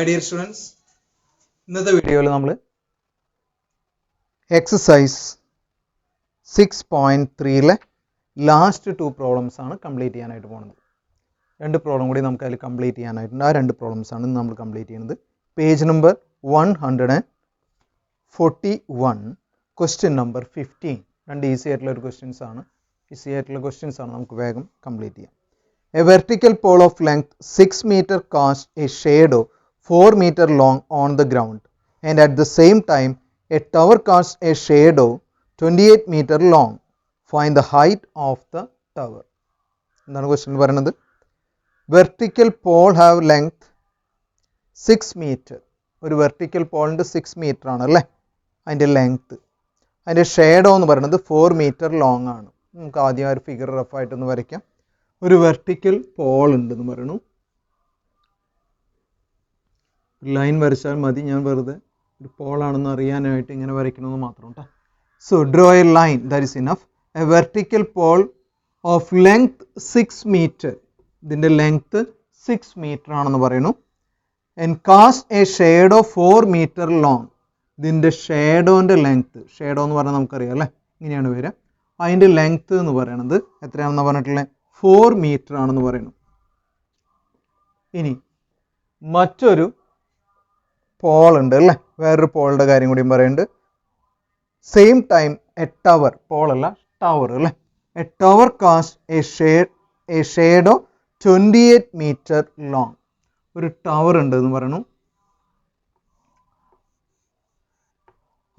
dear students, ഇന്നത്തെ വീഡിയോയിൽ നമ്മൾ എക്സസൈസ് 6.3ലെ ലാസ്റ്റ് 2 പ്രോബ്ലംസ് ആണ് കംപ്ലീറ്റ് ചെയ്യാനായിട്ട് പോകുന്നത്. രണ്ട് പ്രോബ്ലം കൂടി നമുക്ക് അതിൽ കംപ്ലീറ്റ് ചെയ്യാനായിട്ടുണ്ട്. ആ രണ്ട് പ്രോബ്ലംസ് ആണ് നമ്മൾ കംപ്ലീറ്റ് ചെയ്യുന്നത്. Page number 141, question number 15. രണ്ട് ഈസി ആയിട്ടുള്ള ഒരു ക്വസ്റ്റ്യൻസ് ആണ്. നമുക്ക് വേഗം കംപ്ലീറ്റ് ചെയ്യാം. A vertical pole of length 6 meter casts a shadow 4 meter long on the ground, and at the same time a tower casts a shadow 28 meter long. Find the height of the tower. എന്താണ് question പറയുന്നത്? Vertical pole have length 6 metre. ഒരു vertical പോളിൻ്റെ 6 metre ആണല്ലേ അതിൻ്റെ length. അതിൻ്റെ shadow എന്ന് പറയുന്നത് 4 metre long ആണ്. നമുക്ക് ആദ്യം ഒരു ഫിഗർ റഫായിട്ടൊന്ന് വരയ്ക്കാം. ഒരു വെർട്ടിക്കൽ പോൾ ഉണ്ടെന്ന് പറയണു. ലൈൻ വരച്ചാൽ മതി, ഞാൻ വെറുതെ ഒരു പോളാണെന്ന് അറിയാനായിട്ട് ഇങ്ങനെ വരയ്ക്കണമെന്ന് മാത്രം കേട്ടോ. So draw a line, that is enough. A vertical pole of length 6 metre. ഇതിൻ്റെ ലെങ്ത്ത് 6 മീറ്റർ ആണെന്ന് പറയുന്നു. And cast a shadow 4 metre long. ഇതിൻ്റെ ഷേഡോൻ്റെ ലെങ്ത്ത്, ഷേഡോ എന്ന് പറഞ്ഞാൽ നമുക്കറിയാം അല്ലേ, ഇങ്ങനെയാണ് വരിക. അതിൻ്റെ ലെങ്ത്ത് എന്ന് പറയണത് എത്രയാണെന്ന് പറഞ്ഞിട്ടുള്ളത് 4 മീറ്റർ ആണെന്ന് പറയുന്നു. ഇനി മറ്റൊരു പോൾ ഉണ്ട് അല്ലേ, വേറൊരു പോളിൻ്റെ കാര്യം കൂടിയും പറയുന്നുണ്ട്. സെയിം ടൈം എ ടവർ, പോളല്ല ടവർ അല്ലേ, a tower cast a shadow 28 metre long. ഒരു ടവർ ഉണ്ട് എന്ന് പറയുന്നു.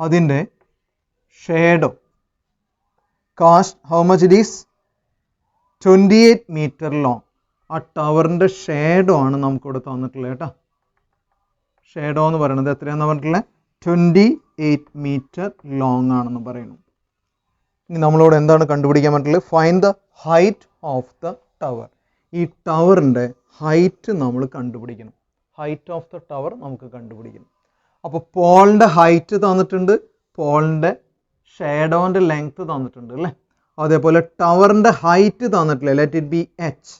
അതിൻ്റെ shadow cast how much it is 28 metre long. ആ ടവറിൻ്റെ ഷേഡോ ആണ് നമുക്കിവിടെ തന്നിട്ടുള്ളത് കേട്ടോ. ഷേഡോ എന്ന് പറയുന്നത് എത്രയാണെന്ന് പറഞ്ഞിട്ടുള്ളത് 28 മീറ്റർ ലോങ് ആണെന്ന് പറയുന്നു. ഇനി നമ്മളോട് എന്താണ് കണ്ടുപിടിക്കാൻ പറ്റുള്ളത്? Find the height of the tower. ഈ ടവറിൻ്റെ ഹൈറ്റ് നമ്മൾ കണ്ടുപിടിക്കണം. ഹൈറ്റ് ഓഫ് ദ ടവർ നമുക്ക് കണ്ടുപിടിക്കണം. അപ്പോൾ പോളിൻ്റെ ഹൈറ്റ് തന്നിട്ടുണ്ട്, പോളിൻ്റെ ഷേഡോൻ്റെ ലെങ്ത്ത് തന്നിട്ടുണ്ട് അല്ലേ. അതേപോലെ ടവറിൻ്റെ ഹൈറ്റ് തന്നിട്ടില്ല, ലെറ്റ് ഇറ്റ് ബി എച്ച്.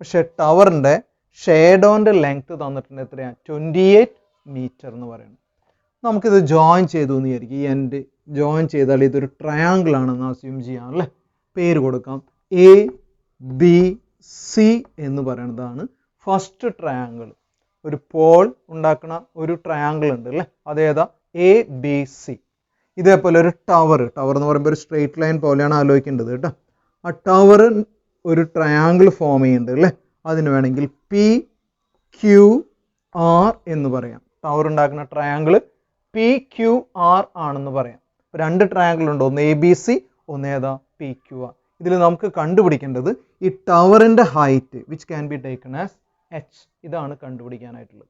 പക്ഷെ ടവറിൻ്റെ ഷേഡോൻ്റെ ലെങ്ത്ത് തന്നിട്ടുണ്ട് എത്രയാണ്? 28 മീറ്റർ എന്ന് പറയുന്നത്. നമുക്കിത് ജോയിൻ ചെയ്തു എന്ന് വിചാരിക്കും. ഈ എൻഡ് ജോയിൻ ചെയ്താൽ ഇതൊരു ട്രയാങ്കിൾ ആണെന്ന് അസ്യൂം ചെയ്യാം അല്ലേ. പേര് കൊടുക്കാം. എ ബി സി എന്ന് പറയുന്നതാണ് ഫസ്റ്റ് ട്രയാങ്കിൾ. ഒരു പോൾ ഉണ്ടാക്കുന്ന ഒരു ട്രയാങ്കിൾ ഉണ്ട് അല്ലേ, അതേതാ? A B C. ഇതേപോലെ ഒരു ടവർ എന്ന് പറയുമ്പോൾ ഒരു സ്ട്രെയിറ്റ് ലൈൻ പോലെയാണ് ആലോചിക്കേണ്ടത് കേട്ടോ. ആ ടവർ ഒരു ട്രയാങ്കിൾ ഫോം ചെയ്യുന്നുണ്ട് അല്ലേ. അതിന് വേണമെങ്കിൽ പി ക്യു ആർ എന്ന് പറയാം. ടവർ ഉണ്ടാക്കുന്ന ട്രയാങ്കിൾ പി ക്യു ആർ ആണെന്ന് പറയാം. രണ്ട് ട്രയാങ്കിൾ ഉണ്ട്, ഒന്ന് എ ബി സി, ഒന്ന് ഏതാ? P Q R. ഇതിൽ നമുക്ക് കണ്ടുപിടിക്കേണ്ടത് ഈ ടവറിൻ്റെ height which can be taken as H. ഇതാണ് കണ്ടുപിടിക്കാനായിട്ടുള്ളത്.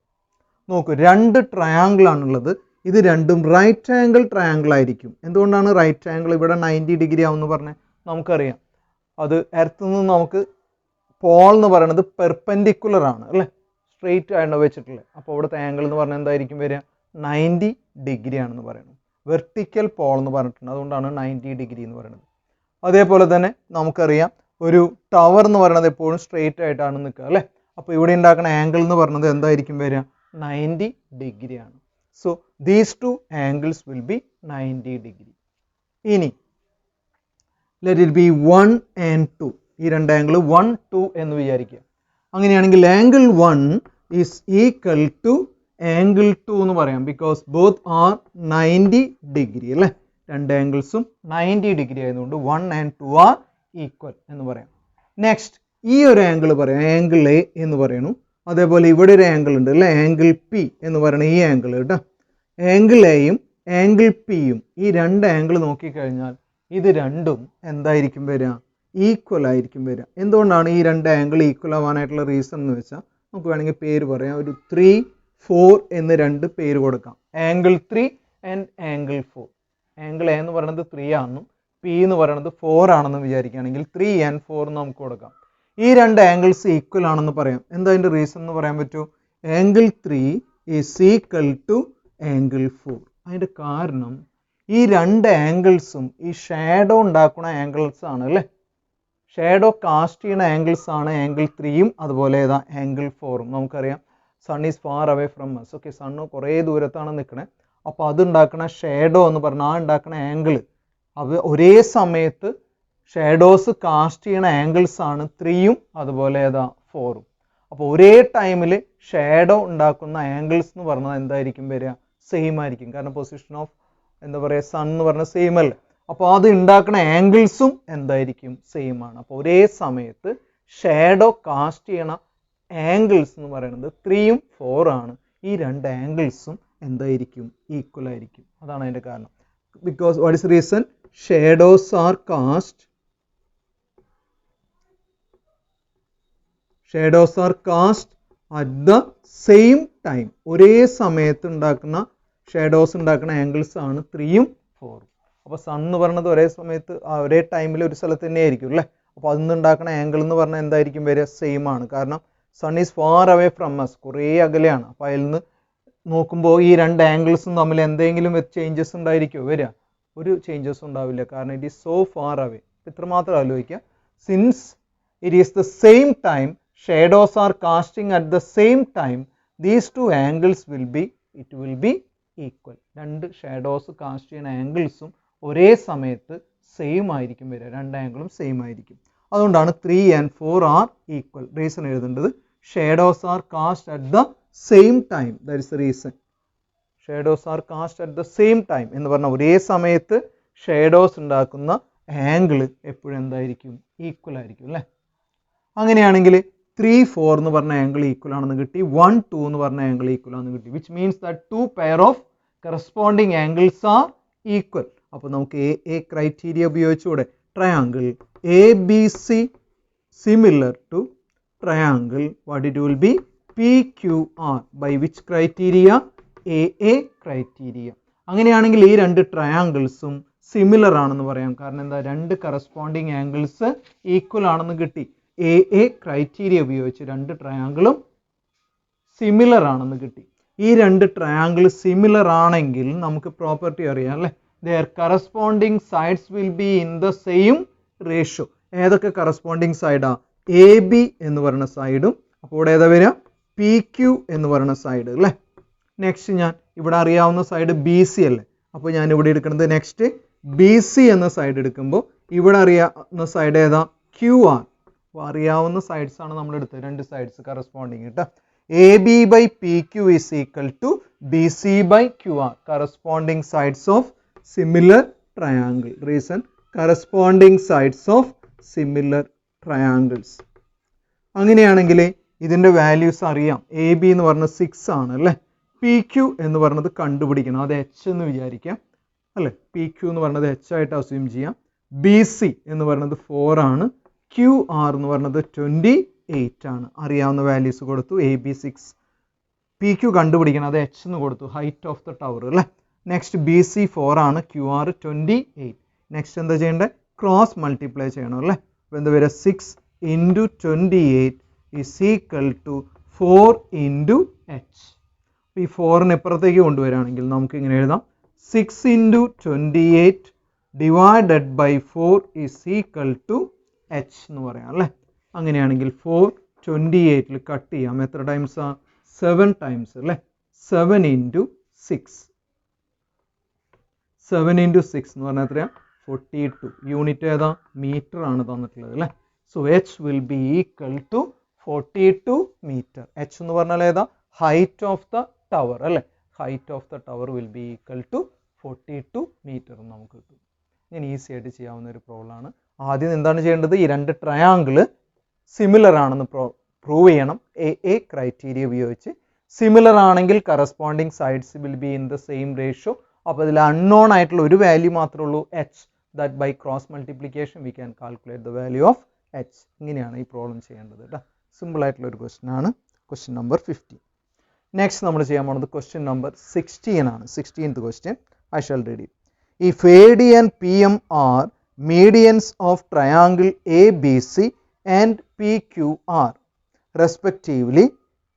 നോക്കൂ, രണ്ട് ട്രയാങ്കിൾ ആണുള്ളത്. ഇത് രണ്ടും റൈറ്റ് ആംഗിൾ ട്രയാങ്കിൾ ആയിരിക്കും. എന്തുകൊണ്ടാണ് റൈറ്റ് ആംഗിൾ? ഇവിടെ 90 ഡിഗ്രി ആവുമെന്ന് പറഞ്ഞാൽ നമുക്കറിയാം. അത് എർത്തിൽ നിന്ന് നമുക്ക് പോൾ എന്ന് പറയുന്നത് പെർപെൻഡിക്കുലർ ആണ് അല്ലേ, സ്ട്രെയിറ്റ് ആണ് വെച്ചിട്ടുള്ളത്. അപ്പോൾ ഇവിടുത്തെ ആംഗിൾ എന്ന് പറഞ്ഞാൽ എന്തായിരിക്കും വരിക? 90 ഡിഗ്രി ആണെന്ന് പറയുന്നത്. വെർട്ടിക്കൽ പോൾ എന്ന് പറഞ്ഞിട്ടുണ്ട്, അതുകൊണ്ടാണ് 90 ഡിഗ്രി എന്ന് പറയുന്നത്. അതേപോലെ തന്നെ നമുക്കറിയാം ഒരു ടവർ എന്ന് പറയുന്നത് എപ്പോഴും സ്ട്രെയിറ്റ് ആയിട്ടാണ് നിൽക്കുക അല്ലേ. അപ്പോൾ ഇവിടെ ഉണ്ടാക്കുന്ന ആംഗിൾ എന്ന് പറയുന്നത് എന്തായിരിക്കും വരിക? 90 ഡിഗ്രി ആണ്. So these two angles will B 90 degree. ഇനി ലെറ്റ് ഇറ്റ് ബി 1 and 2. ഈ രണ്ട് ആംഗിൾ 1, 2 എന്ന് വിചാരിക്കുക. അങ്ങനെയാണെങ്കിൽ angle 1 is equal to angle 2 എന്ന് പറയാം, ബിക്കോസ് ബോത്ത് ആർ 90 ഡിഗ്രി അല്ലേ. രണ്ട് ആംഗിൾസും 90 ഡിഗ്രി ആയതുകൊണ്ട് 1 and 2 ആർ ഈക്വൽ എന്ന് പറയാം. നെക്സ്റ്റ് ഈ ഒരു ആംഗിൾ പറയാം, ആംഗിൾ എ എന്ന് പറയുന്നു. അതേപോലെ ഇവിടെ ഒരു ആംഗിൾ ഉണ്ട് അല്ലേ, ആംഗിൾ പി എന്ന് പറയുന്ന ഈ ആംഗിൾ കേട്ടോ. ആംഗിൾ എയും ആംഗിൾ പിയും, ഈ രണ്ട് ആംഗിൾ നോക്കിക്കഴിഞ്ഞാൽ ഇത് രണ്ടും എന്തായിരിക്കും വരിക? ഈക്വൽ ആയിരിക്കും വരിക. എന്തുകൊണ്ടാണ് ഈ രണ്ട് ആംഗിൾ ഈക്വൽ ആവാനായിട്ടുള്ള റീസൺ എന്ന് വെച്ചാൽ നമുക്ക് വേണമെങ്കിൽ പേര് പറയാം. ഒരു 3, 4 എന്ന് രണ്ട് പേര് കൊടുക്കാം. Angle 3 and angle 4. Angle A എന്ന് പറയുന്നത് 3 ആണെന്നും പി എന്ന് പറയുന്നത് 4 ആണെന്നും വിചാരിക്കുകയാണെങ്കിൽ 3 and 4 നമുക്ക് കൊടുക്കാം. ഈ രണ്ട് ആംഗിൾസ് ഈക്വൽ ആണെന്ന് പറയാം. എന്താ അതിൻ്റെ റീസൺ എന്ന് പറയാൻ പറ്റുമോ? Angle 3 is equal to angle 4. അതിൻ്റെ കാരണം ഈ രണ്ട് ആംഗിൾസും ഈ ഷാഡോ ഉണ്ടാക്കുന്ന ആംഗിൾസ് ആണ് അല്ലേ. ഷാഡോ കാസ്റ്റ് ചെയ്യുന്ന ആംഗിൾസ് ആണ് ആംഗിൾ 3യും അതുപോലെ ഏതാ ആംഗിൾ 4ഉം. നമുക്കറിയാം sun is far away from us. Okay, sun കുറേ ദൂരത്താണ് നിൽക്കണേ. അപ്പോൾ അതുണ്ടാക്കുന്ന ഷേഡോ എന്ന് പറഞ്ഞാൽ ആ ഉണ്ടാക്കുന്ന ആംഗിൾ ഒരേ സമയത്ത് ഷേഡോസ് കാസ്റ്റ് ചെയ്യണ ആംഗിൾസ് ആണ് 3ഉം അതുപോലെ ഏതാ 4ഉം. അപ്പോൾ ഒരേ ടൈമിൽ ഷേഡോ ഉണ്ടാക്കുന്ന ആംഗിൾസ് എന്ന് പറഞ്ഞാൽ എന്തായിരിക്കും വരിക? സെയിം ആയിരിക്കും. കാരണം പൊസിഷൻ ഓഫ് എന്താ പറയുക സൺ എന്ന് പറഞ്ഞാൽ സെയിം അല്ലേ. അപ്പോൾ അത് ഉണ്ടാക്കുന്ന ആംഗിൾസും എന്തായിരിക്കും? സെയിം ആണ്. അപ്പോൾ ഒരേ സമയത്ത് ഷേഡോ കാസ്റ്റ് ചെയ്യണ ആംഗിൾസ് എന്ന് പറയുന്നത് 3ഉം 4ആണ്. ഈ രണ്ട് ആംഗിൾസും എന്തായിരിക്കും? ഈക്വൽ ആയിരിക്കും. അതാണ് അതിൻ്റെ കാരണം. Because what is reason? Shadows are cast at the same time. ഒരേ സമയത്ത് ഉണ്ടാക്കുന്ന ഷേഡോസ് ഉണ്ടാക്കുന്ന ആംഗിൾസ് ആണ് 3ഉം 4ഉം. അപ്പോൾ സൺ എന്ന് പറയുന്നത് ഒരേ സമയത്ത് ഒരേ ടൈമിൽ ഒരു സ്ഥലത്ത് തന്നെ ആയിരിക്കും അല്ലേ. അപ്പോൾ അതിൽ ഉണ്ടാക്കുന്ന ആംഗിൾ എന്ന് പറഞ്ഞാൽ എന്തായിരിക്കും വരിക? സെയിം ആണ്. കാരണം sun is far away from us, കുറേ അകലെയാണ്. അപ്പോൾ അതിൽ നിന്ന് നോക്കുമ്പോൾ ഈ രണ്ട് ആംഗിൾസും തമ്മിൽ എന്തെങ്കിലും ചേഞ്ചസ് ഉണ്ടായിരിക്കുമോ വരിക? ഒരു ചേഞ്ചസ് ഉണ്ടാവില്ല. കാരണം it is so far away. ഇത്രമാത്രം ആലോചിക്കുക. Since it is the same time, shadows are casting at the same time, these two angles will be equal. രണ്ട് ഷേഡോസ് കാസ്റ്റ് ചെയ്യുന്ന ആംഗിൾസും ഒരേ സമയത്ത് സെയിം ആയിരിക്കും വരിക. രണ്ട് ആംഗിളും സെയിം ആയിരിക്കും. അതുകൊണ്ടാണ് 3 and 4 ആർ ഈക്വൽ. റീസൺ എഴുതേണ്ടത് shadows are cast at the same time. That is the reason. Shadows are cast at the same time എന്ന് പറഞ്ഞാൽ ഒരേ സമയത്ത് ഷേഡോസ് ഉണ്ടാക്കുന്ന ആംഗിൾ എപ്പോഴും എന്തായിരിക്കും? ഈക്വൽ ആയിരിക്കും അല്ലേ. അങ്ങനെയാണെങ്കിൽ 3, 4 എന്ന് പറഞ്ഞ ആംഗിൾ ഈക്വൽ ആണെന്ന് കിട്ടി. 1, 2 എന്ന് പറഞ്ഞ ആംഗിൾ ഈക്വൽ ആണെന്ന് കിട്ടി. Which means that 2 pair of corresponding angles are equal. അപ്പോൾ നമുക്ക് എ ക്രൈറ്റീരിയ ഉപയോഗിച്ചുകൂടെ? Triangle ABC similar to triangle what it will be? PQR. By which criteria? AA criteria. അങ്ങനെയാണെങ്കിൽ ഈ രണ്ട് ട്രയാങ്കിൾസും സിമിലർ ആണെന്ന് പറയാം. കാരണം എന്താ? രണ്ട് കറസ്പോണ്ടിങ് ആംഗിൾസ് ഈക്വൽ ആണെന്ന് കിട്ടി. AA ക്രൈറ്റീരിയ ഉപയോഗിച്ച് രണ്ട് ട്രയാങ്കിളും സിമിലർ ആണെന്ന് കിട്ടി. ഈ രണ്ട് ട്രയാങ്കിൾ സിമിലർ ആണെങ്കിൽ നമുക്ക് പ്രോപ്പർട്ടി അറിയാം അല്ലേ. their corresponding sides will be in the same ratio. ഏതൊക്കെ കറസ്പോണ്ടിങ് സൈഡാ? AB എന്ന് പറയുന്ന സൈഡും അപ്പോൾ ഇവിടെ ഏതാ വരിക? PQ എന്ന് പറയുന്ന സൈഡ് അല്ലേ. നെക്സ്റ്റ് ഞാൻ ഇവിടെ അറിയാവുന്ന സൈഡ് BC അല്ലേ. അപ്പോൾ ഞാൻ ഇവിടെ എടുക്കുന്നത് നെക്സ്റ്റ് BC എന്ന സൈഡ് എടുക്കുമ്പോൾ ഇവിടെ അറിയാവുന്ന സൈഡ് ഏതാ? QR. അപ്പോൾ അറിയാവുന്ന സൈഡ്സ് ആണ് നമ്മൾ എടുത്തത്. രണ്ട് സൈഡ്സ് കറസ്പോണ്ടിങ് കേട്ടോ. AB by PQ is equal to BC by QR. Corresponding sides of similar triangle. Reason? Corresponding sides of similar triangles. അങ്ങനെയാണെങ്കിൽ ഇതിൻ്റെ വാല്യൂസ് അറിയാം. AB എന്ന് പറഞ്ഞത് 6 ആണ് അല്ലേ. PQ എന്ന് പറയുന്നത് കണ്ടുപിടിക്കണം. അത് H എന്ന് വിചാരിക്കാം അല്ലേ. PQ എന്ന് പറയുന്നത് H ആയിട്ട് അസ്യൂം ചെയ്യാം. BC എന്ന് പറയുന്നത് 4 ആണ്. QR എന്ന് പറയുന്നത് 28 ആണ്. അറിയാവുന്ന വാല്യൂസ് കൊടുത്തു. AB 6, PQ കണ്ടുപിടിക്കണം. അത് H എന്ന് കൊടുത്തു. ഹൈറ്റ് ഓഫ് ദ ടവർ അല്ലേ. നെക്സ്റ്റ് BC 4 ആണ്. QR 28. നെക്സ്റ്റ് എന്താ ചെയ്യേണ്ടത്? ക്രോസ് മൾട്ടിപ്ലൈ ചെയ്യണം അല്ലേ. അപ്പോൾ എന്താ വരിക? 6 into 28 is equal to 4 into H. ഈ 4ന് ഇപ്പുറത്തേക്ക് കൊണ്ടുവരികയാണെങ്കിൽ നമുക്ക് ഇങ്ങനെ എഴുതാം. 6 into 28 divided by 4 is equal to H എന്ന് പറയാം അല്ലേ. അങ്ങനെയാണെങ്കിൽ 4 28ൽ കട്ട് ചെയ്യാം. എത്ര ടൈംസാ? 7 ടൈംസ് അല്ലേ. 7 into 6. 7 into 6 എന്ന് പറഞ്ഞാൽ എത്രയാ? 42. യൂണിറ്റ് ഏതാ? മീറ്റർ ആണ് തന്നിട്ടുള്ളത് അല്ലേ. So H will be equal to 42 meter. H എന്ന് പറഞ്ഞാൽ ഏതാ? ഹൈറ്റ് ഓഫ് ദ ടവർ അല്ലേ. Height of the tower will be equal to 42 metre നമുക്ക് കിട്ടും. ഇങ്ങനെ ഈസി ആയിട്ട് ചെയ്യാവുന്ന ഒരു പ്രോബ്ലം ആണ്. ആദ്യം എന്താണ് ചെയ്യേണ്ടത്? ഈ രണ്ട് ട്രയാങ്കിൾ സിമിലർ ആണെന്ന് പ്രൂവ് ചെയ്യണം. AA ക്രൈറ്റീരിയ ഉപയോഗിച്ച്. സിമിലർ ആണെങ്കിൽ corresponding sides will be in the same ratio. അപ്പോൾ ഇതിൽ അൺനോൺ ആയിട്ടുള്ള ഒരു വാല്യൂ മാത്രമേ ഉള്ളൂ, H. That by cross multiplication we can calculate the value of H. ഇങ്ങനെയാണ് ഈ പ്രോബ്ലം ചെയ്യേണ്ടത് കേട്ടോ. സിമ്പിൾ ആയിട്ടുള്ള ഒരു ക്വസ്റ്റ്യൻ ആണ് ക്വസ്റ്റ്യൻ നമ്പർ 15. നെക്സ്റ്റ് നമ്മൾ ചെയ്യാൻ പോകുന്നത് ക്വസ്റ്റ്യൻ നമ്പർ 16 ആണ്. 16th question I shall read it. If AD and PM are medians of triangle ABC and PQR respectively,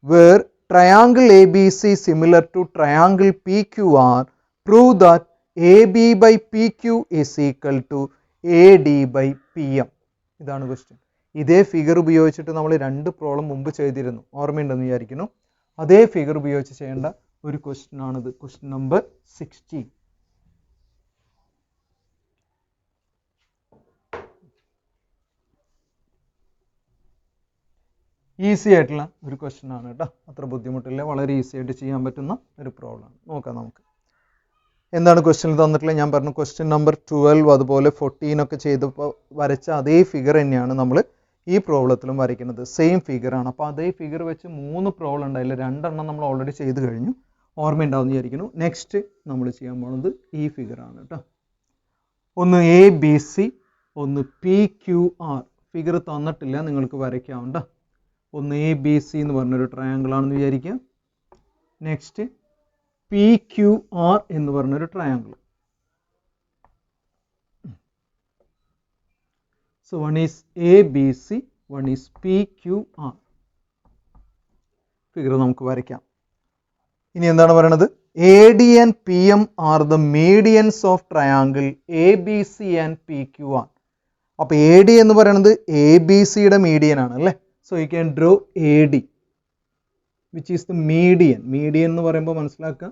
where triangle ABC similar to triangle PQR, prove that AB by PQ is equal to AD by PM. ഇതാണ് question. ഇതേ figure ഉപയോഗിച്ചിട്ട് നമ്മൾ രണ്ട് problem മുമ്പ് ചെയ്തിരുന്നു. ഓർമ്മയുണ്ടെന്ന് വിചാരിക്കുന്നു. അതേ figure ഉപയോഗിച്ച് ചെയ്യേണ്ട ഒരു ക്വസ്റ്റ്യൻ ആണിത്. Question number 16. ഈസി ആയിട്ടുള്ള ഒരു ക്വസ്റ്റ്യൻ ആണ് കേട്ടോ, അത്ര ബുദ്ധിമുട്ടില്ല, വളരെ ഈസി ആയിട്ട് ചെയ്യാൻ പറ്റുന്ന ഒരു പ്രോബ്ലം ആണ്. നോക്കാം നമുക്ക് എന്താണ് ക്വസ്റ്റ്യനിൽ തന്നിട്ടുള്ളത്. ഞാൻ പറഞ്ഞു ക്വസ്റ്റ്യൻ നമ്പർ 12 അതുപോലെ 14 ഒക്കെ ചെയ്തപ്പോൾ വരച്ച അതേ ഫിഗർ തന്നെയാണ് നമ്മൾ ഈ പ്രോബ്ലത്തിലും വരയ്ക്കുന്നത്. സെയിം ഫിഗറാണ്. അപ്പോൾ അതേ ഫിഗർ വെച്ച് 3 പ്രോബ്ലം ഉണ്ടായില്ല, 2 എണ്ണം നമ്മൾ ഓൾറെഡി ചെയ്ത് കഴിഞ്ഞു. ഓർമ്മയുണ്ടാവും വിചാരിക്കുന്നു. നെക്സ്റ്റ് നമ്മൾ ചെയ്യാൻ പോകുന്നത് ഈ ഫിഗറാണ് കേട്ടോ. ഒന്ന് ABC, ഒന്ന് PQR. ഫിഗർ തന്നിട്ടില്ല, നിങ്ങൾക്ക് വരയ്ക്കാവുണ്ട. ഒന്ന് ABC എന്ന് പറഞ്ഞൊരു ട്രയാങ്കിൾ ആണെന്ന് വിചാരിക്കുക. നെക്സ്റ്റ് PQR എന്ന് പറഞ്ഞൊരു triangle. So one is ABC, one is PQR. Figure നമുക്ക് വരയ്ക്കാം. ഇനി എന്താണ് പറയണത്? AD and PM are the medians of triangle ABC and PQR. അപ്പോൾ AD എന്ന് പറയുന്നത് ABCയുടെ മീഡിയൻ ആണ് അല്ലേ. So you can draw AD which is the median. Median എന്ന് പറയുമ്പോൾ മനസ്സിലാക്കുക,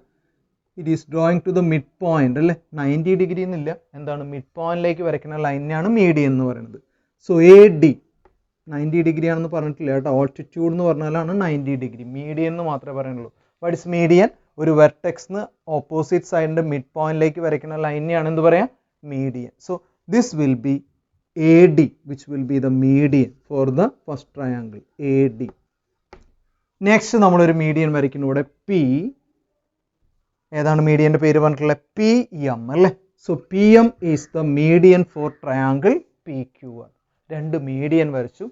it is drawing to the mid point അല്ലേ. 90 ഡിഗ്രി എന്നില്ല, എന്താണ് മിഡ് പോയിന്റിലേക്ക് വരയ്ക്കുന്ന ലൈനാണ് മീഡിയൻ എന്ന് പറയുന്നത്. സോ AD 90 ഡിഗ്രി ആണെന്ന് പറഞ്ഞിട്ടില്ല കേട്ടോ. ഓൾട്ടിറ്റ്യൂഡ് എന്ന് പറഞ്ഞാലാണ് 90 ഡിഗ്രി. മീഡിയൻ എന്ന് മാത്രമേ പറയുന്നുള്ളൂ. What is median? ഒരു വെർട്ടെക്സിന് ഓപ്പോസിറ്റ് സൈഡിൻ്റെ മിഡ് പോയിന്റിലേക്ക് വരയ്ക്കുന്ന ലൈനെയാണ് എന്ത് പറയാം? Median. So this will be AD which will be the median for the first triangle AD. Next നമ്മളൊരു മീഡിയൻ വരയ്ക്കുന്നു ഇവിടെ P. ഏതാണ് മീഡിയൻ്റെ പേര് പറഞ്ഞിട്ടുള്ളത്? PM അല്ലേ. So PM is the median for triangle PQR. 2 median വരച്ചു,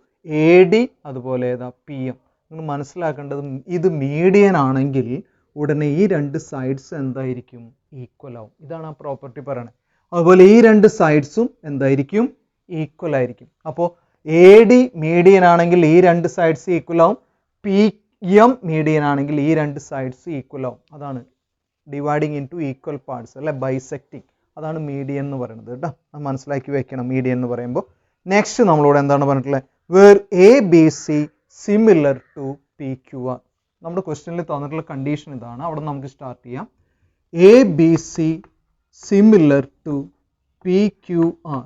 AD അതുപോലെ ഏതാ PM. നിങ്ങൾ മനസ്സിലാക്കേണ്ടത് ഇത് മീഡിയൻ ആണെങ്കിൽ ഉടനെ ഈ 2 സൈഡ്സ് എന്തായിരിക്കും? ഈക്വൽ ആവും. ഇതാണ് ആ പ്രോപ്പർട്ടി പറയണത്. അതുപോലെ ഈ 2 സൈഡ്സും എന്തായിരിക്കും? ഈക്വൽ ആയിരിക്കും. അപ്പോൾ AD മീഡിയൻ ആണെങ്കിൽ ഈ 2 സൈഡ്സ് ഈക്വൽ ആവും. PM മീഡിയൻ ആണെങ്കിൽ ഈ 2 സൈഡ്സ് ഈക്വൽ ആവും. അതാണ് dividing in two equal parts അല്ലെ, ബൈസെക്റ്റിംഗ്. അതാണ് മീഡിയൻ എന്ന് പറയുന്നത് കേട്ടോ. അത് മനസ്സിലാക്കി വെക്കണം മീഡിയൻ എന്ന് പറയുമ്പോൾ. നെക്സ്റ്റ് നമ്മളോട് എന്താണ് പറഞ്ഞിട്ടുള്ളത്? Where ABC similar to PQR. നമ്മുടെ ക്വസ്റ്റ്യനിൽ തന്നിട്ടുള്ള കണ്ടീഷൻ ഇതാണ്. അവിടെ നമുക്ക് സ്റ്റാർട്ട് ചെയ്യാം. ABC similar to PQR.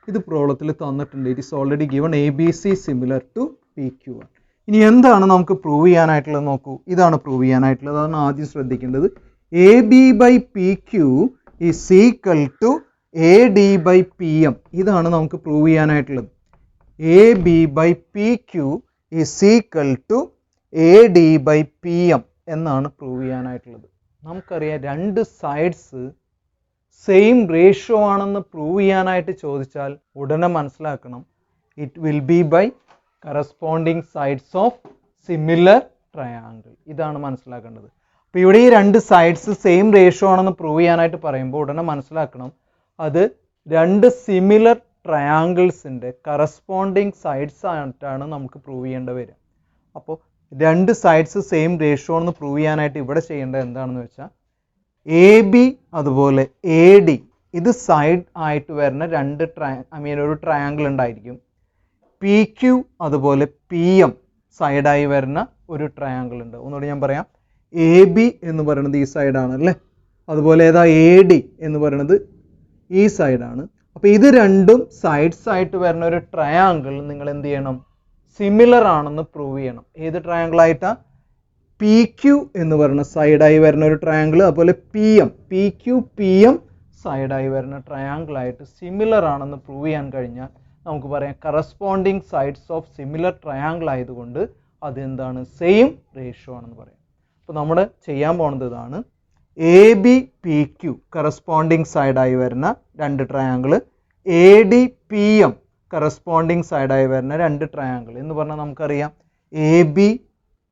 ഇത് പ്രോബ്ലത്തിൽ തന്നിട്ടുണ്ട്. It is already given ABC similar to PQR. ഇനി എന്താണ് നമുക്ക് പ്രൂവ് ചെയ്യാനായിട്ടുള്ളത് നോക്കൂ. ഇതാണ് പ്രൂവ് ചെയ്യാനായിട്ടുള്ളത്. അതാണ് ആദ്യം ശ്രദ്ധിക്കേണ്ടത്. AB by PQ is equal to AD by PM. ഇതാണ് നമുക്ക് പ്രൂവ് ചെയ്യാനായിട്ടുള്ളത്. AB by PQ is equal to AD by PM എന്നാണ് പ്രൂവ് ചെയ്യാനായിട്ടുള്ളത്. നമുക്കറിയാം 2 സൈഡ്സ് സെയിം റേഷ്യോ ആണെന്ന് പ്രൂവ് ചെയ്യാനായിട്ട് ചോദിച്ചാൽ ഉടനെ മനസ്സിലാക്കണം it will be by corresponding sides of similar triangle. ഇതാണ് മനസ്സിലാക്കേണ്ടത്. അപ്പോൾ ഇവിടെ ഈ 2 സൈഡ്സ് സെയിം റേഷ്യോ ആണെന്ന് പ്രൂവ് ചെയ്യാനായിട്ട് പറയുമ്പോൾ ഉടനെ മനസ്സിലാക്കണം അത് 2 സിമിലർ ട്രയാങ്കിൾസിൻ്റെ കറസ്പോണ്ടിങ് സൈഡ്സ് ആയിട്ടാണ് നമുക്ക് പ്രൂവ് ചെയ്യേണ്ടി വരിക. അപ്പോൾ 2 സൈഡ്സ് സെയിം റേഷ്യോ ആണെന്ന് പ്രൂവ് ചെയ്യാനായിട്ട് ഇവിടെ ചെയ്യേണ്ടത് എന്താണെന്ന് വെച്ചാൽ AB അതുപോലെ AD ഇത് സൈഡ് ആയിട്ട് വരുന്ന 2 ഒരു ട്രയാങ്കിൾ ഉണ്ടായിരിക്കും. PQ അതുപോലെ PM സൈഡായി വരുന്ന ഒരു ട്രയാങ്കിൾ ഉണ്ട്. ഒന്നുകൂടി ഞാൻ പറയാം. AB എന്ന് പറയുന്നത് ഈ സൈഡാണ് അല്ലേ. അതുപോലെ ഏതാ AD എന്ന് പറയുന്നത് ഈ സൈഡാണ്. അപ്പോൾ ഇത് രണ്ടും സൈഡ്സ് ആയിട്ട് വരുന്ന ഒരു ട്രയാങ്കിൾ നിങ്ങൾ എന്ത് ചെയ്യണം? സിമിലർ ആണെന്ന് പ്രൂവ് ചെയ്യണം. ഏത് ട്രയാങ്കിൾ ആയിട്ടാ? PQ എന്ന് പറയുന്ന സൈഡായി വരുന്ന ഒരു ട്രയാങ്കിൾ, അതുപോലെ PQ PM സൈഡായി വരുന്ന ട്രയാങ്കിൾ ആയിട്ട് സിമിലർ ആണെന്ന് പ്രൂവ് ചെയ്യാൻ കഴിഞ്ഞാൽ നമുക്ക് പറയാം corresponding sides of similar triangle ആയതുകൊണ്ട് അതെന്താണ്? സെയിം റേഷ്യോ ആണെന്ന് പറയാം. അപ്പോൾ നമ്മൾ ചെയ്യാൻ പോകുന്നത് ഇതാണ്. AB PQ കറസ്പോണ്ടിങ് സൈഡായി വരുന്ന 2 ട്രയാങ്കിൾ, AD PM കറസ്പോണ്ടിങ് സൈഡായി വരുന്ന 2 ട്രയാങ്കിൾ എന്ന് പറഞ്ഞാൽ നമുക്കറിയാം AB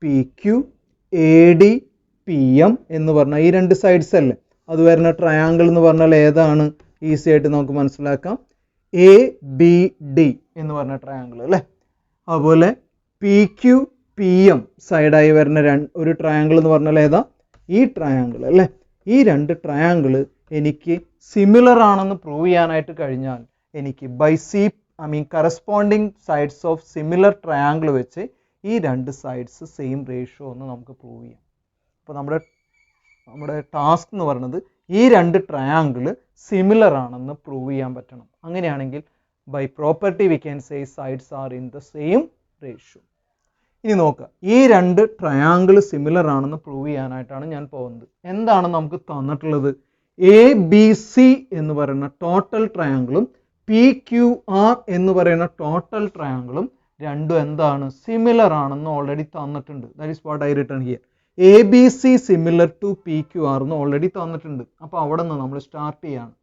PQ AD PM എന്ന് പറഞ്ഞാൽ ഈ 2 സൈഡ്സ് അല്ലേ. അത് വരുന്ന ട്രയാങ്കിൾ എന്ന് പറഞ്ഞാൽ ഏതാണ്? ഈസി ആയിട്ട് നമുക്ക് മനസ്സിലാക്കാം. ABD എന്ന് പറഞ്ഞ ട്രയാങ്കിൾ അല്ലേ. അതുപോലെ PQ PM സൈഡായി വരുന്ന ഒരു ട്രയാങ്കിൾ എന്ന് പറഞ്ഞാൽ ഏതാ? ഈ ട്രയാങ്കിൾ അല്ലേ. ഈ 2 ട്രയാങ്കിൾ എനിക്ക് സിമിലർ ആണെന്ന് പ്രൂവ് ചെയ്യാനായിട്ട് കഴിഞ്ഞാൽ എനിക്ക് by corresponding sides of similar triangle വെച്ച് ഈ രണ്ട് സൈഡ്സ് സെയിം റേഷ്യോ എന്ന് നമുക്ക് പ്രൂവ് ചെയ്യാം. അപ്പോൾ നമ്മുടെ ടാസ്ക് എന്ന് പറയുന്നത് ഈ രണ്ട് ട്രയാങ്കിൾ സിമിലർ ആണെന്ന് പ്രൂവ് ചെയ്യാൻ പറ്റണം. അങ്ങനെയാണെങ്കിൽ by property we can say sides are in the same ratio. ഇനി നോക്കുക, ഈ രണ്ട് ട്രയാങ്കിൾ സിമിലർ ആണെന്ന് പ്രൂവ് ചെയ്യാനായിട്ടാണ് ഞാൻ പോകുന്നത്. എന്താണ് നമുക്ക് തന്നിട്ടുള്ളത്? എ ബി സി എന്ന് പറയുന്ന ടോട്ടൽ ട്രയാങ്കിളും പി ക്യു ആർ എന്ന് പറയുന്ന ടോട്ടൽ ട്രയാങ്കിളും രണ്ടും എന്താണ്? സിമിലർ ആണെന്ന് ഓൾറെഡി തന്നിട്ടുണ്ട്. That is what I written here. A B C similar to P Q R എന്ന് ഓൾറെഡി തന്നിട്ടുണ്ട്. അപ്പോൾ അവിടെ നിന്ന് നമ്മൾ സ്റ്റാർട്ട് ചെയ്യാണ്.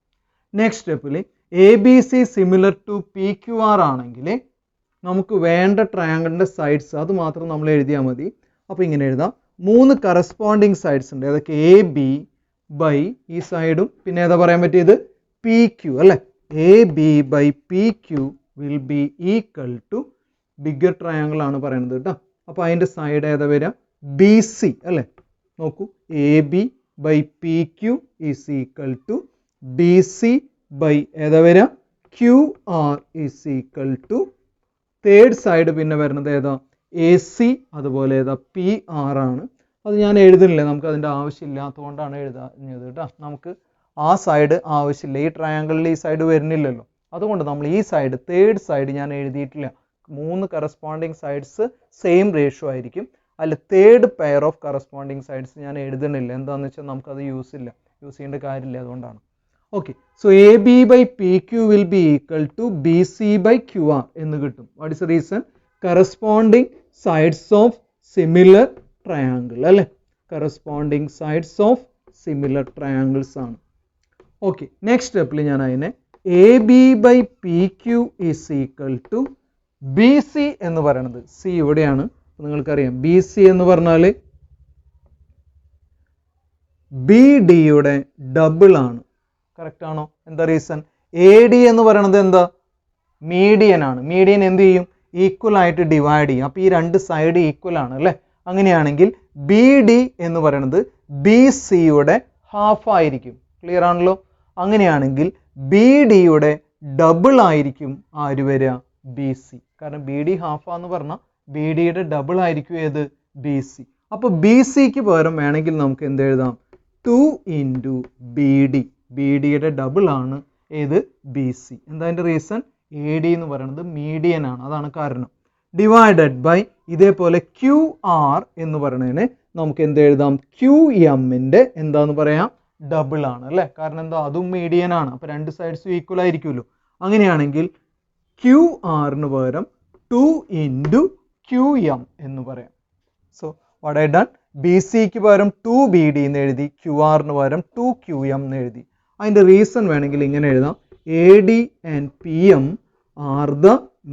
നെക്സ്റ്റ് സ്റ്റെപ്പിൽ A B C similar to P Q R ആണെങ്കിൽ നമുക്ക് വേണ്ട ട്രയാങ്കിളിൻ്റെ സൈഡ്സ് അത് മാത്രം നമ്മൾ എഴുതിയാൽ മതി. അപ്പോൾ ഇങ്ങനെ എഴുതാം, 3 കറസ്പോണ്ടിങ് സൈഡ്സ് ഉണ്ട്. അതൊക്കെ എ ബി ബൈ ഈ സൈഡും പിന്നെ ഏതാ പറയാൻ പറ്റിയത്? പി ക്യു അല്ലേ. A B by P Q will be equal to bigger triangle ആണ് പറയുന്നത് കേട്ടോ. അപ്പോൾ അതിൻ്റെ സൈഡ് ഏതാ വരിക? ബി സി അല്ലേ. നോക്കൂ, A B by P Q is equal to B C by ഏതാ വരിക? Q R is equal to third side പിന്നെ വരുന്നത് ഏതാ? എ സി അതുപോലെ ഏതാ? പി ആർ ആണ്. അത് ഞാൻ എഴുതുന്നില്ല, നമുക്ക് അതിൻ്റെ ആവശ്യമില്ലാത്തതുകൊണ്ടാണ് എഴുതാഞ്ഞത് കേട്ടോ. നമുക്ക് ആ സൈഡ് ആവശ്യമില്ല, ഈ ട്രയാങ്കിളിൽ ഈ സൈഡ് വരുന്നില്ലല്ലോ. അതുകൊണ്ട് നമ്മൾ ഈ സൈഡ് തേർഡ് സൈഡ് ഞാൻ എഴുതിയിട്ടില്ല. 3 കറസ്പോണ്ടിങ് സൈഡ്സ് സെയിം റേഷ്യോ ആയിരിക്കും. അതിൽ third pair of corresponding sides ഞാൻ എഴുതണില്ല. എന്താണെന്ന് വെച്ചാൽ നമുക്കത് യൂസ് ചെയ്യേണ്ട കാര്യമില്ല, അതുകൊണ്ടാണ്. Okay, so A B by P Q will be equal to B C by Q R എന്ന് കിട്ടും. What is the reason? Corresponding sides of similar triangle അല്ലേ. Corresponding sides of similar triangles ആണ്. Okay, next സ്റ്റെപ്പിൽ ഞാൻ അതിനെ A B by P Q is equal to B C എന്ന് പറയുന്നത്, C ഇവിടെയാണ്, നിങ്ങൾക്കറിയാം ബി സി എന്ന് പറഞ്ഞാൽ ബി ഡിയുടെ ഡബിൾ ആണ്. കറക്റ്റ് ആണോ? എന്താ റീസൺ? എ ഡി എന്ന് പറയുന്നത് എന്താ? മീഡിയൻ ആണ്. മീഡിയൻ എന്ത് ചെയ്യും? ഈക്വൽ ആയിട്ട് ഡിവൈഡ് ചെയ്യും. അപ്പോൾ ഈ രണ്ട് സൈഡ് ഈക്വൽ ആണ് അല്ലേ. അങ്ങനെയാണെങ്കിൽ ബി ഡി എന്ന് പറയുന്നത് ബി സിയുടെ ഹാഫ് ആയിരിക്കും. ക്ലിയർ ആണല്ലോ? അങ്ങനെയാണെങ്കിൽ ബി ഡിയുടെ ഡബിൾ ആയിരിക്കും ആര് വരിക? B C. കാരണം ബി ഡി ഹാഫ് ആന്ന് പറഞ്ഞാൽ ബി ഡിയുടെ ഡബിൾ ആയിരിക്കും ഏത്? B C. അപ്പോൾ ബി സിക്ക് പകരം വേണമെങ്കിൽ നമുക്ക് എന്ത് എഴുതാം? 2 ഇൻറ്റു ബി ഡി. ബി ഡിയുടെ ഡബിൾ ആണ് ഏത്? B C. എന്താ അതിൻ്റെ റീസൺ? എ ഡി എന്ന് പറയുന്നത് മീഡിയൻ ആണ്, അതാണ് കാരണം. ഡിവൈഡഡ് ബൈ ഇതേപോലെ ക്യു ആർ എന്ന് പറയുന്നതിന് നമുക്ക് എന്ത് എഴുതാം? ക്യു എമ്മിൻ്റെ എന്താന്ന് പറയാം? ഡബിൾ ആണ് അല്ലേ. കാരണം എന്താ? അതും മീഡിയൻ ആണ്. അപ്പോൾ രണ്ട് സൈഡ്സും ഈക്വൽ ആയിരിക്കുമല്ലോ. അങ്ങനെയാണെങ്കിൽ ക്യു ആറിന് പകരം 2 ഇൻറ്റു ക്യു എം എന്ന് പറയാം. So what I done? B സിക്ക് പകരം 2 ബി ഡി എന്ന് എഴുതി, ക്യു ആറിന് പകരം 2 ക്യു എം എന്ന് എഴുതി. അതിൻ്റെ റീസൺ വേണമെങ്കിൽ ഇങ്ങനെ എഴുതാം, A D and P M are the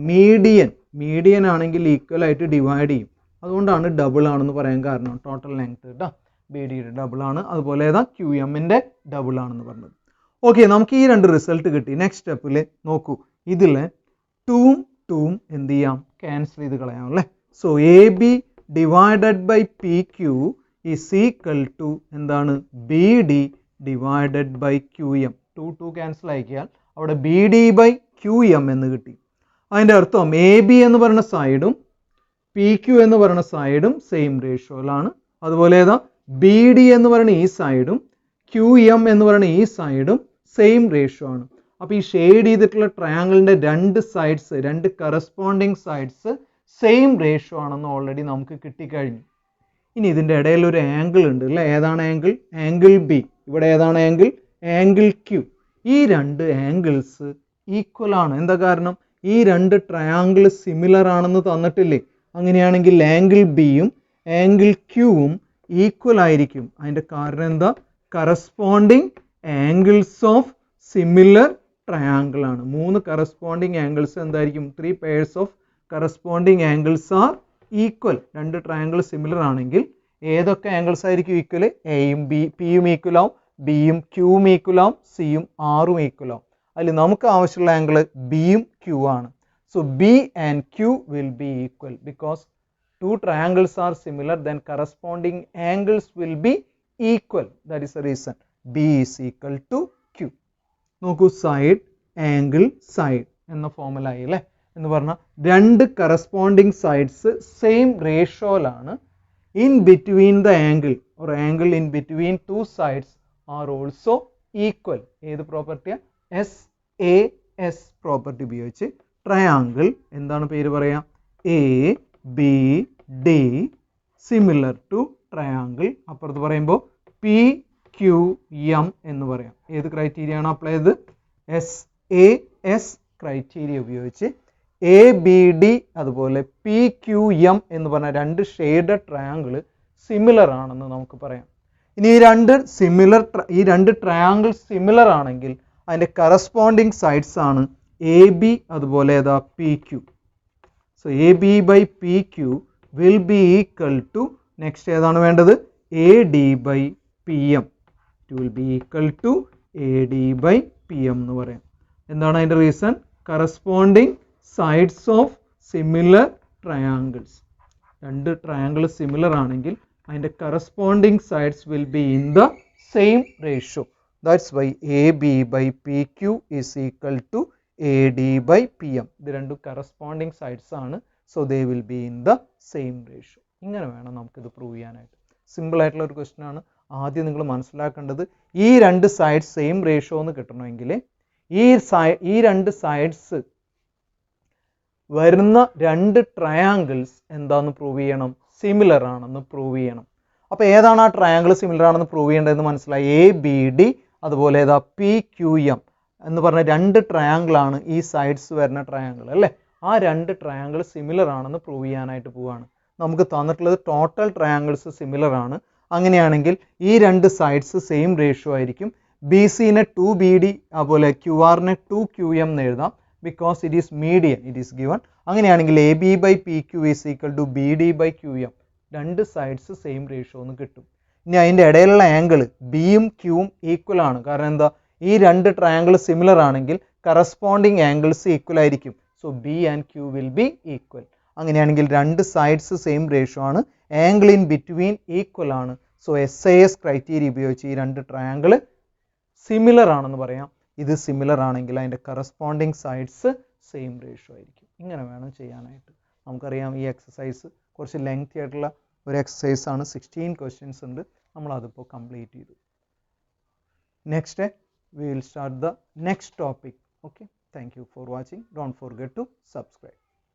median. Median ആണെങ്കിൽ ഈക്വൽ ആയിട്ട് ഡിവൈഡ് ചെയ്യും, അതുകൊണ്ടാണ് ഡബിൾ ആണെന്ന് പറയാൻ കാരണം. ടോട്ടൽ ലെങ്ത് കേട്ടോ ബി ഡിയുടെ ഡബിൾ ആണ്, അതുപോലെ ഏതാ? ക്യു എമ്മിൻ്റെ ഡബിൾ ആണെന്ന് പറഞ്ഞത്. ഓക്കെ, നമുക്ക് ഈ രണ്ട് റിസൾട്ട് കിട്ടി. നെക്സ്റ്റ് സ്റ്റെപ്പിൽ നോക്കൂ, ഇതിൽ 2 എന്ത് ചെയ്യാം? ക്യാൻസൽ ചെയ്ത് കളയാം അല്ലേ. So A B divided by P Q is equal to എന്താണ്? B D divided by Q M. 2 cancel ആക്കിയാൽ അവിടെ B D by Q M എന്ന് കിട്ടി. അതിൻ്റെ അർത്ഥം എ ബി എന്ന് പറയുന്ന സൈഡും പി ക്യു എന്ന് പറയുന്ന സൈഡും സെയിം റേഷ്യോയിലാണ്. അതുപോലെ ഏതാ? ബി ഡി എന്ന് പറയുന്ന ഈ സൈഡും ക്യു എം എന്ന് പറയുന്ന ഈ സൈഡും സെയിം റേഷ്യോ ആണ്. അപ്പോൾ ഈ ഷെയ്ഡ് ചെയ്തിട്ടുള്ള ട്രയാങ്കിളിൻ്റെ രണ്ട് സൈഡ്സ്, രണ്ട് കറസ്പോണ്ടിങ് സൈഡ്സ് സെയിം റേഷ്യോ ആണെന്ന് ഓൾറെഡി നമുക്ക് കിട്ടിക്കഴിഞ്ഞു. ഇനി ഇതിൻ്റെ ഇടയിൽ ഒരു ആംഗിൾ ഉണ്ട് അല്ലേ. ഏതാണ് ആംഗിൾ? Angle B. ഇവിടെ ഏതാണ് ആംഗിൾ? Angle Q. ഈ രണ്ട് ആംഗിൾസ് ഈക്വൽ ആണ്. എന്താ കാരണം? ഈ രണ്ട് ട്രയാങ്കിൾ സിമിലർ ആണെന്ന് തന്നിട്ടില്ലേ. അങ്ങനെയാണെങ്കിൽ ആംഗിൾ ബിയും ആംഗിൾ ക്യൂവും ഈക്വൽ ആയിരിക്കും. അതിൻ്റെ കാരണം എന്താ? Corresponding angles of similar triangle ആണ്. 3 കറസ്പോണ്ടിങ് ആംഗിൾസ് എന്തായിരിക്കും? 3 pairs of corresponding angles are equal. രണ്ട് ട്രയാങ്കിൾ സിമിലർ ആണെങ്കിൽ ഏതൊക്കെ ആംഗിൾസ് ആയിരിക്കും ഈക്വൽ? എയും പിയും ഈക്വൽ ആവും, ബിയും ക്യൂവും ഈക്വൽ ആവും, സിയും ആറും ഈക്വൽ ആവും. അതിൽ നമുക്ക് ആവശ്യമുള്ള ആംഗിൾ ബിയും ക്യൂ ആണ്. So B and Q will be equal because 2 triangles are similar, then corresponding angles will be equal. That is the reason B is equal to Q. നോക്കൂ, സൈഡ് ആംഗിൾ സൈഡ് എന്ന formula ആയി അല്ലേ. എന്ന് പറഞ്ഞാൽ രണ്ട് corresponding sides same റേഷ്യോയിലാണ് in between the angle or angle in between two sides are also equal. ഏത് പ്രോപ്പർട്ടിയാണ്? SAS പ്രോപ്പർട്ടി ഉപയോഗിച്ച് ട്രയാങ്കിൾ എന്താണ് പേര് പറയാം? ABD similar to triangle. അപ്പുറത്ത് പറയുമ്പോൾ PQM എന്ന് പറയാം. ഏത് ക്രൈറ്റീരിയ ആണ് അപ്ലൈ ചെയ്തത്? SAS ക്രൈറ്റീരിയ ഉപയോഗിച്ച് ABD അതുപോലെ PQM എന്ന് പറഞ്ഞ രണ്ട് ഷെയ്ഡഡ് ട്രയാങ്കിൾ സിമിലർ ആണെന്ന് നമുക്ക് പറയാം. ഇനി ഈ രണ്ട് ട്രയാങ്കിൾ സിമിലർ ആണെങ്കിൽ അതിൻ്റെ കറസ്പോണ്ടിങ് സൈഡ്സ് ആണ് AB അതുപോലെ ഏതാ? PQ. So AB by PQ will be equal to next ഏതാണ് വേണ്ടത്? AD by PM. It will be equal to AD by PM എന്ന് പറയാം. എന്താണ് അതിൻ്റെ reason? Corresponding sides of similar triangles. രണ്ട് ട്രയാങ്കിൾ സിമിലർ ആണെങ്കിൽ അതിൻ്റെ corresponding sides will be in the same ratio. That's why AB by PQ is equal to AD by PM. ഇത് രണ്ടും corresponding sides ആണ്. So they will be in the same ratio. ഇങ്ങനെ വേണം നമുക്കിത് prove ചെയ്യാനായിട്ട്. Simple ആയിട്ടുള്ള ഒരു question ആണ്. ആദ്യം നിങ്ങൾ മനസ്സിലാക്കേണ്ടത് ഈ രണ്ട് സൈഡ്സ് സെയിം റേഷ്യോ എന്ന് കിട്ടണമെങ്കിൽ ഈ രണ്ട് സൈഡ്സ് വരുന്ന രണ്ട് ട്രയാങ്കിൾസ് എന്താണെന്ന് പ്രൂവ് ചെയ്യണം? സിമിലർ ആണെന്ന് പ്രൂവ് ചെയ്യണം. അപ്പോൾ ഏതാണ് ആ ട്രയാങ്കിൾ സിമിലർ ആണെന്ന് പ്രൂവ് ചെയ്യേണ്ടതെന്ന് മനസ്സിലായി. ABD അതുപോലെ ഏതാ? PQM എന്ന് പറഞ്ഞ രണ്ട് ട്രയാങ്കിളാണ് ഈ സൈഡ്സ് വരുന്ന ട്രയാങ്കിൾ അല്ലേ? ആ രണ്ട് ട്രയാങ്കിൾ സിമിലർ ആണെന്ന് പ്രൂവ് ചെയ്യാനായിട്ട് പോവുകയാണ്. നമുക്ക് തന്നിട്ടുള്ളത് ടോട്ടൽ ട്രയാങ്കിൾസ് സിമിലർ ആണ്. അങ്ങനെയാണെങ്കിൽ ഈ രണ്ട് സൈഡ്സ് സെയിം റേഷ്യോ ആയിരിക്കും. BCനെ 2BD അതുപോലെ QRനെ 2QM എന്ന് എഴുതാം. Because it is median, it is given. അങ്ങനെയാണെങ്കിൽ AB by PQ is equal to BD by QM. രണ്ട് സൈഡ്സ് സെയിം റേഷ്യോ എന്ന് കിട്ടും. ഇനി അതിൻ്റെ ഇടയിലുള്ള ആംഗിൾ ബിയും ക്യൂവും ഈക്വൽ ആണ്. കാരണം എന്താ? ഈ രണ്ട് ട്രയാങ്കിൾ സിമിലർ ആണെങ്കിൽ കറസ്പോണ്ടിങ് ആംഗിൾസ് ഈക്വൽ ആയിരിക്കും. So B and Q will be equal. അങ്ങനെയാണെങ്കിൽ രണ്ട് സൈഡ്സ് സെയിം റേഷ്യോ ആണ്. ആംഗിൾ ഇൻ ബിറ്റ്വീൻ ഈക്വൽ ആണ്. സോ SAS ക്രൈറ്റീരിയ ഉപയോഗിച്ച് ഈ രണ്ട് ട്രയാങ്കിൾ സിമിലർ ആണെന്ന് പറയാം. ഇത് സിമിലർ ആണെങ്കിൽ അതിൻ്റെ കറസ്പോണ്ടിങ് സൈഡ്സ് സെയിം റേഷ്യോ ആയിരിക്കും. ഇങ്ങനെ വേണം ചെയ്യാനായിട്ട്. നമുക്കറിയാം ഈ എക്സസൈസ് കുറച്ച് ലെങ്തി ആയിട്ടുള്ള ഒരു എക്സസൈസ് ആണ്. 16 ക്വസ്റ്റ്യൻസ് ഉണ്ട്. നമ്മളതിപ്പോൾ കംപ്ലീറ്റ് ചെയ്തു. Next we will start the next topic. Okay, thank you for watching. Don't forget to subscribe.